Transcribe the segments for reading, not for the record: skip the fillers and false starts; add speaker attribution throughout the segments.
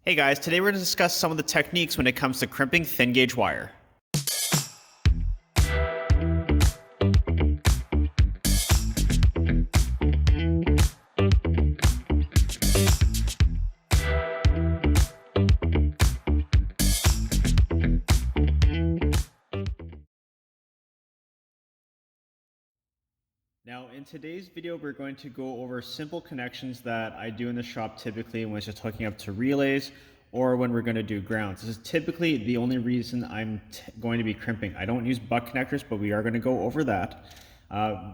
Speaker 1: Hey guys, today we're going to discuss some of the techniques when it comes to crimping thin gauge wire. Now in today's video, we're going to go over simple connections that I do in the shop typically when it's just hooking up to relays or when we're going to do grounds. This is typically the only reason I'm going to be crimping. I don't use butt connectors, but we are going to go over that.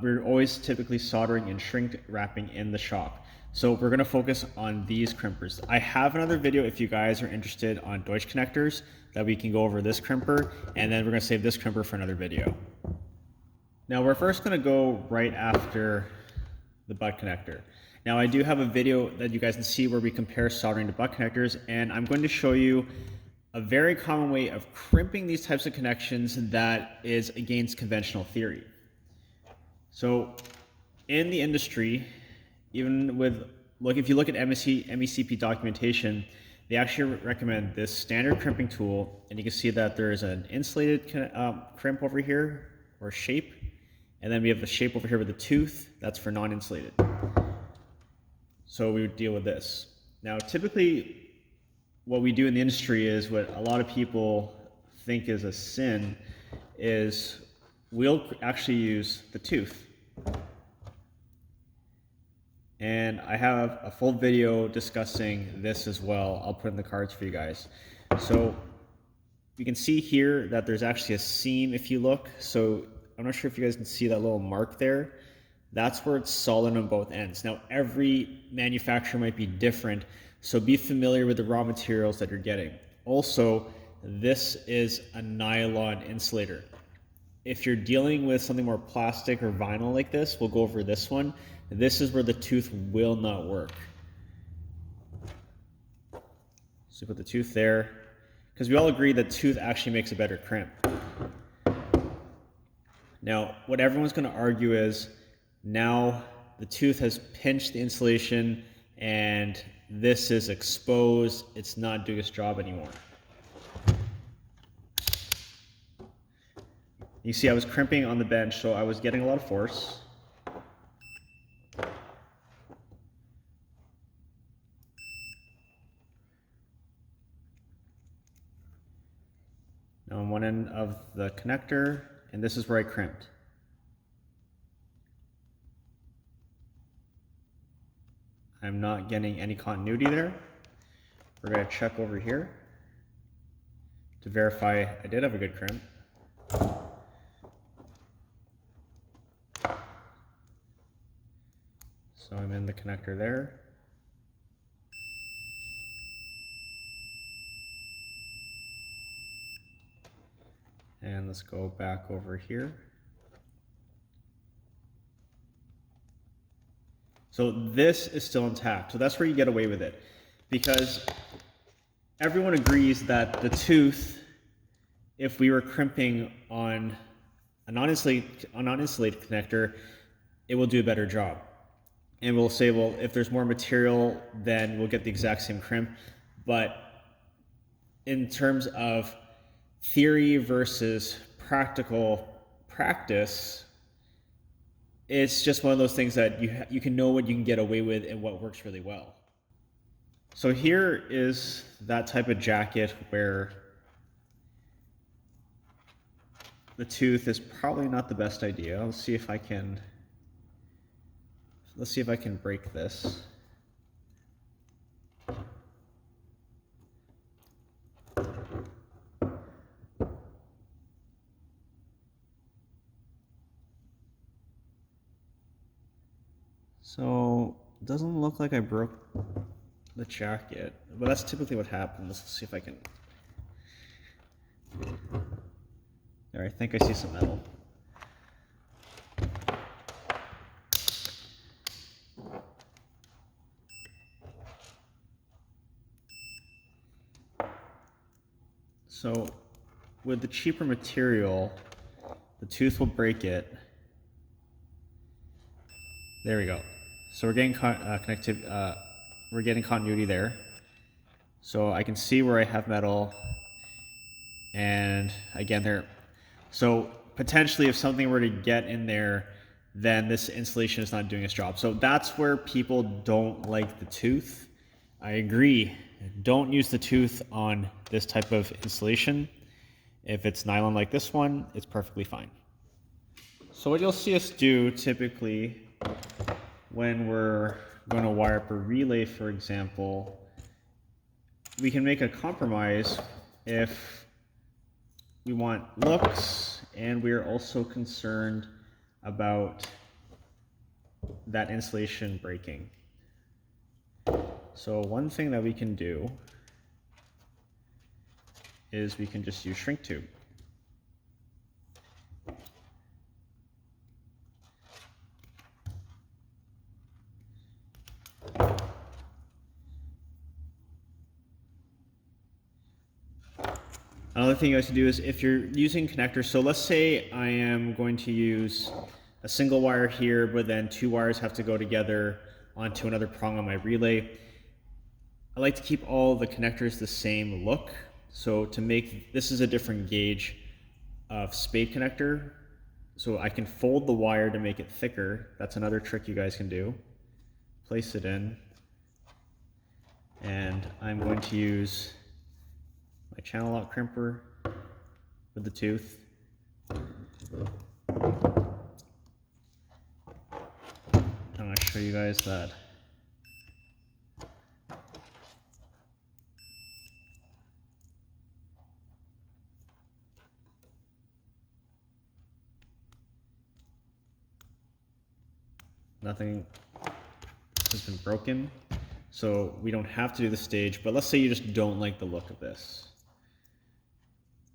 Speaker 1: We're always typically soldering and shrink wrapping in the shop. So we're going to focus on these crimpers. I have another video if you guys are interested on Deutsch connectors that we can go over this crimper, and then we're going to save this crimper for another video. Now we're first going to go right after the butt connector. Now I do have a video that you guys can see where we compare soldering to butt connectors, and I'm going to show you a very common way of crimping these types of connections that is against conventional theory. So in the industry, even with, if you look at MECP documentation, they actually recommend this standard crimping tool, and you can see that there is an insulated crimp over here, or shape. And then we have the shape over here with the tooth, that's for non-insulated. So we would deal with this. Now, typically what we do in the industry is what a lot of people think is a sin is we'll actually use the tooth. And I have a full video discussing this as well. I'll put in the cards for you guys. So you can see here that there's actually a seam if you look. So I'm not sure if you guys can see that little mark there. That's where it's solid on both ends. Now, every manufacturer might be different, so be familiar with the raw materials that you're getting. Also, this is a nylon insulator. If you're dealing with something more plastic or vinyl like this, we'll go over this one. This is where the tooth will not work. So put the tooth there, because we all agree that tooth actually makes a better crimp. Now, what everyone's going to argue is now the tooth has pinched the insulation and this is exposed. It's not doing its job anymore. You see, I was crimping on the bench, so I was getting a lot of force. Now on one end of the connector, and this is where I crimped. I'm not getting any continuity there. We're going to check over here to verify I did have a good crimp. So I'm in the connector there. And let's go back over here. So this is still intact. So that's where you get away with it, because everyone agrees that the tooth, if we were crimping on a non-insulated connector, it will do a better job. And we'll say, well, if there's more material, then we'll get the exact same crimp. But in terms of theory versus practical practice, it's just one of those things that you can know what you can get away with and what works really well. So here is that type of jacket where the tooth is probably not the best idea. Let's see if I can break this. So it doesn't look like I broke the jacket, but that's typically what happens. Let's see if I can. There, I think I see some metal. So with the cheaper material, the tooth will break it. There we go. So we're getting we're getting continuity there. So I can see where I have metal, and again there. So potentially if something were to get in there, then this insulation is not doing its job. So that's where people don't like the tooth. I agree. Don't use the tooth on this type of insulation. If it's nylon like this one, it's perfectly fine. So what you'll see us do typically when we're going to wire up a relay, for example, we can make a compromise if we want looks and we are also concerned about that insulation breaking. So one thing that we can do is we can just use shrink tube. Another thing you guys can do is if you're using connectors, so let's say I am going to use a single wire here, but then two wires have to go together onto another prong on my relay. I like to keep all the connectors the same look. So to make, this is a different gauge of Spade connector. So I can fold the wire to make it thicker. That's another trick you guys can do. Place it in. And I'm going to use my channel lock crimper with the tooth. I'm going to show you guys that. Nothing has been broken, so we don't have to do the stage, but let's say you just don't like the look of this.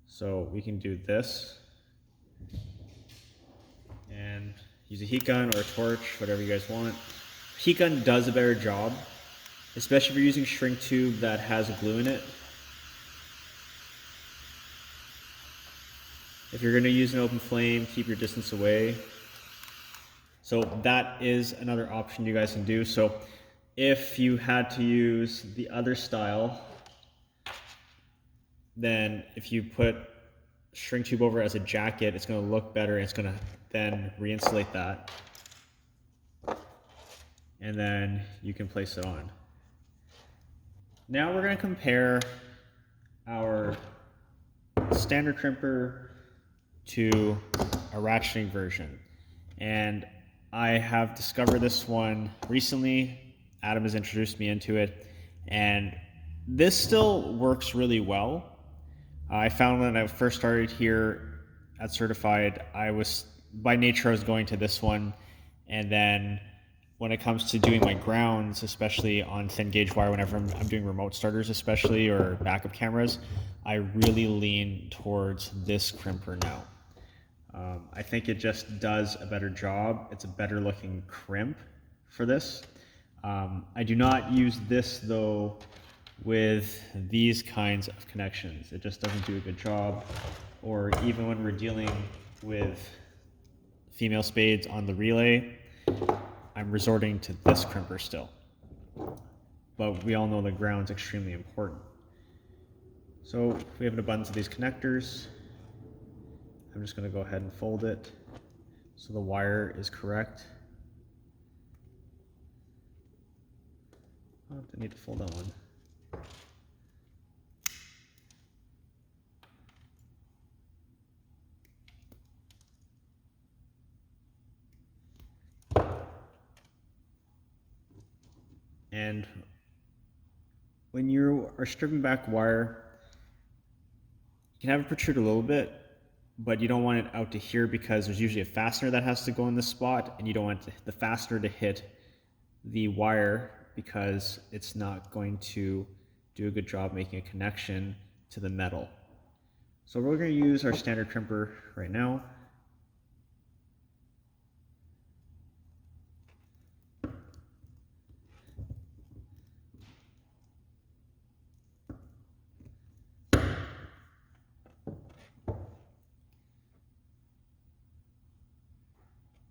Speaker 1: So we can do this and use a heat gun or a torch, whatever you guys want. Heat gun does a better job, especially if you're using shrink tube that has glue in it. If you're going to use an open flame, keep your distance away. So that is another option you guys can do. So if you had to use the other style, then if you put shrink tube over as a jacket, it's going to look better. And it's going to then re-insulate that. And then you can place it on. Now we're going to compare our standard crimper to a ratcheting version. And I have discovered this one recently. Adam has introduced me into it, and this still works really well. I found when I first started here at Certified, I was going to this one, and then when it comes to doing my grounds, especially on thin gauge wire, whenever I'm doing remote starters especially, or backup cameras, I really lean towards this crimper now. I think it just does a better job. It's a better looking crimp for this. I do not use this though with these kinds of connections. It just doesn't do a good job. Or even when we're dealing with female spades on the relay, I'm resorting to this crimper still. But we all know the ground's extremely important. So we have an abundance of these connectors. I'm just going to go ahead and fold it so the wire is correct. Oh, I need to fold that one. And when you are stripping back wire, you can have it protrude a little bit, but you don't want it out to here because there's usually a fastener that has to go in this spot, and you don't want the fastener to hit the wire because it's not going to do a good job making a connection to the metal. So we're going to use our standard crimper right now.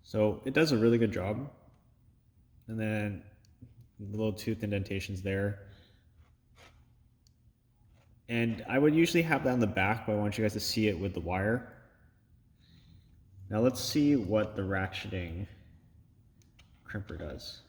Speaker 1: So it does a really good job. And then the little tooth indentations there. And I would usually have that on the back, but I want you guys to see it with the wire. Now let's see what the ratcheting crimper does.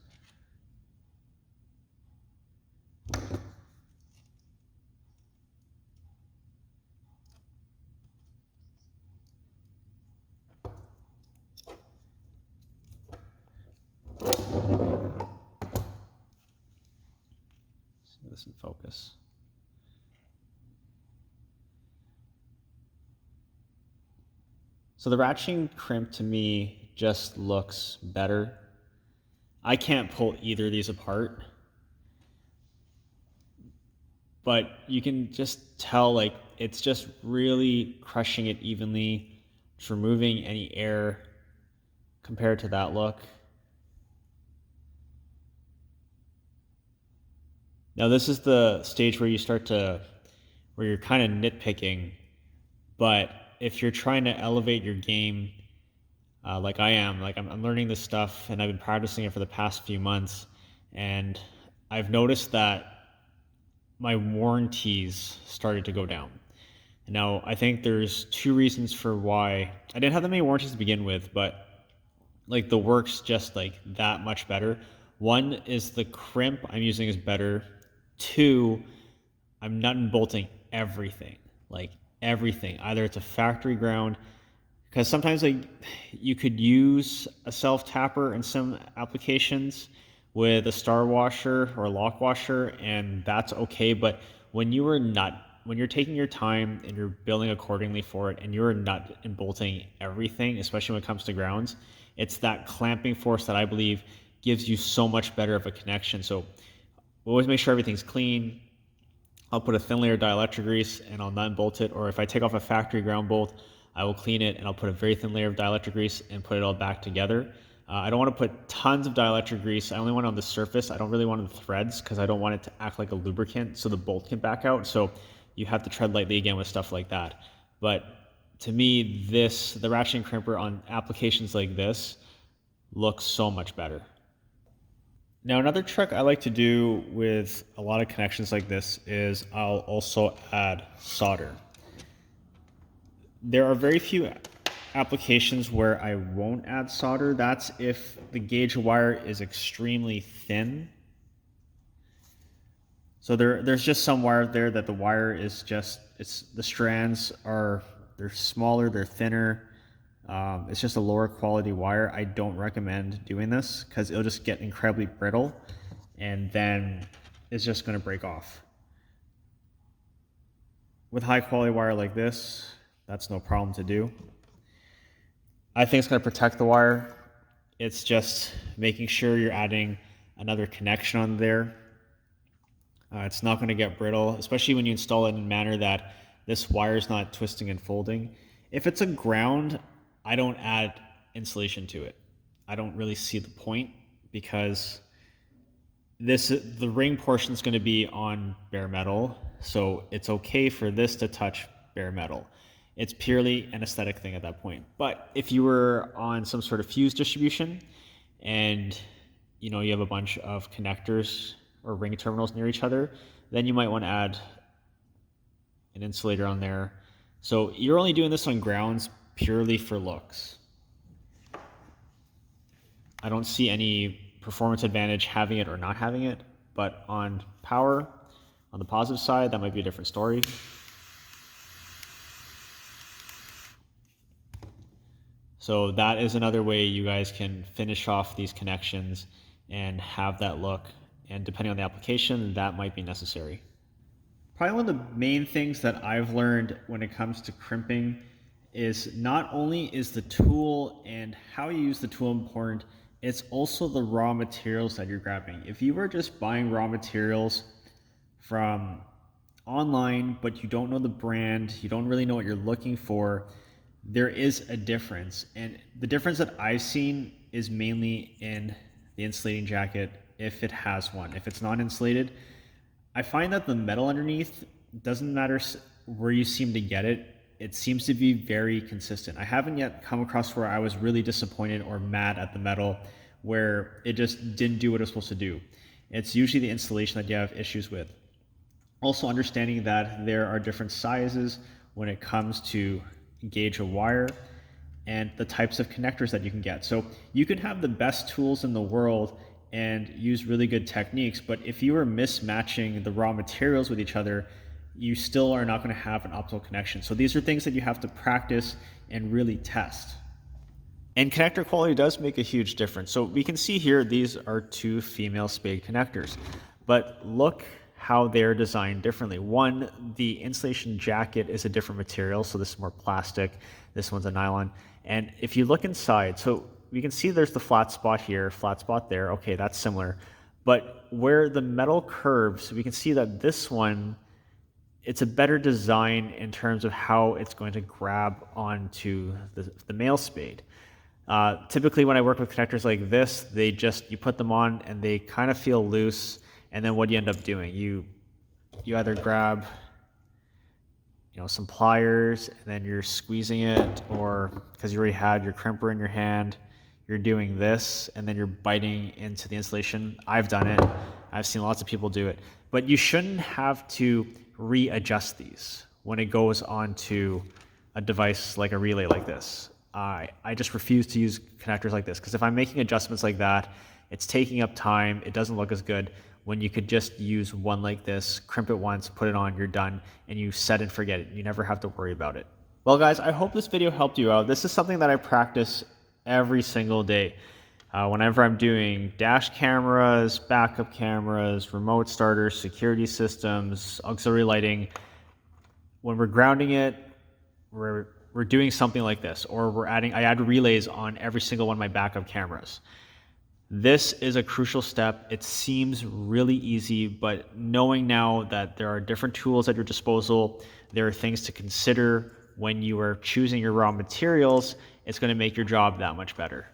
Speaker 1: See this in focus. So the ratcheting crimp to me just looks better. I can't pull either of these apart, but you can just tell like it's just really crushing it evenly. It's removing any air compared to that look. Now this is the stage where you're kind of nitpicking, but if you're trying to elevate your game, like I am, like I'm learning this stuff and I've been practicing it for the past few months, and I've noticed that my warranties started to go down. Now, I think there's two reasons for why I didn't have that many warranties to begin with, but like the work's just like that much better. One is the crimp I'm using is better. Two, I'm nut and bolting everything, like everything. Either it's a factory ground, because sometimes like you could use a self tapper in some applications with a star washer or a lock washer, and that's okay. But when you're taking your time and you're building accordingly for it, and you're nut and bolting everything, especially when it comes to grounds, it's that clamping force that I believe gives you so much better of a connection. So always make sure everything's clean. I'll put a thin layer of dielectric grease and I'll nut and bolt it. Or if I take off a factory ground bolt, I will clean it and I'll put a very thin layer of dielectric grease and put it all back together. I don't want to put tons of dielectric grease. I only want it on the surface. I don't really want the threads because I don't want it to act like a lubricant so the bolt can back out. So you have to tread lightly again with stuff like that. But to me, the ratcheting crimper on applications like this looks so much better. Now, another trick I like to do with a lot of connections like this is I'll also add solder. There are very few applications where I won't add solder. That's if the gauge wire is extremely thin. So there's just some wire there that the wire is just, the strands they're smaller, they're thinner. It's just a lower quality wire. I don't recommend doing this because it'll just get incredibly brittle and then it's just going to break off. With high quality wire like this, that's no problem to do. I think it's going to protect the wire. It's just making sure you're adding another connection on there. It's not going to get brittle, especially when you install it in a manner that this wire is not twisting and folding. If it's a ground, I don't add insulation to it. I don't really see the point because the ring portion is going to be on bare metal, so it's okay for this to touch bare metal. It's purely an aesthetic thing at that point. But if you were on some sort of fuse distribution and you have a bunch of connectors or ring terminals near each other, then you might want to add an insulator on there. So you're only doing this on grounds purely for looks. I don't see any performance advantage having it or not having it, but on power, on the positive side, that might be a different story. So that is another way you guys can finish off these connections and have that look. And depending on the application, that might be necessary. Probably one of the main things that I've learned when it comes to crimping is not only is the tool and how you use the tool important, it's also the raw materials that you're grabbing. If you were just buying raw materials from online, but you don't know the brand, you don't really know what you're looking for, there is a difference. And the difference that I've seen is mainly in the insulating jacket, if it has one. If it's not insulated, I find that the metal underneath, doesn't matter where you seem to get it, it seems to be very consistent. I haven't yet come across where I was really disappointed or mad at the metal where it just didn't do what it was supposed to do. It's usually the installation that you have issues with. Also understanding that there are different sizes when it comes to gauge a wire and the types of connectors that you can get. So you can have the best tools in the world and use really good techniques, but if you are mismatching the raw materials with each other, you still are not going to have an optimal connection. So these are things that you have to practice and really test. And connector quality does make a huge difference. So we can see here, these are two female Spade connectors, but look how they're designed differently. One, the insulation jacket is a different material. So this is more plastic. This one's a nylon. And if you look inside, so we can see there's the flat spot here, flat spot there. Okay, that's similar. But where the metal curves, we can see that this one, it's a better design in terms of how it's going to grab onto the male Spade. Typically when I work with connectors like this, you put them on and they kind of feel loose. And then what do you end up doing? You either grab, some pliers and then you're squeezing it, or because you already had your crimper in your hand, you're doing this and then you're biting into the insulation. I've done it. I've seen lots of people do it, but you shouldn't have to readjust these when it goes onto a device like a relay like this. I just refuse to use connectors like this, because if I'm making adjustments like that, it's taking up time. It doesn't look as good when you could just use one like this, crimp it once, put it on, you're done, and you set and forget it. You never have to worry about it. Well, guys, I hope this video helped you out. This is something that I practice every single day. Whenever I'm doing dash cameras, backup cameras, remote starters, security systems, auxiliary lighting, when we're grounding it, we're doing something like this, or I add relays on every single one of my backup cameras. This is a crucial step. It seems really easy, but knowing now that there are different tools at your disposal, there are things to consider when you are choosing your raw materials, it's going to make your job that much better.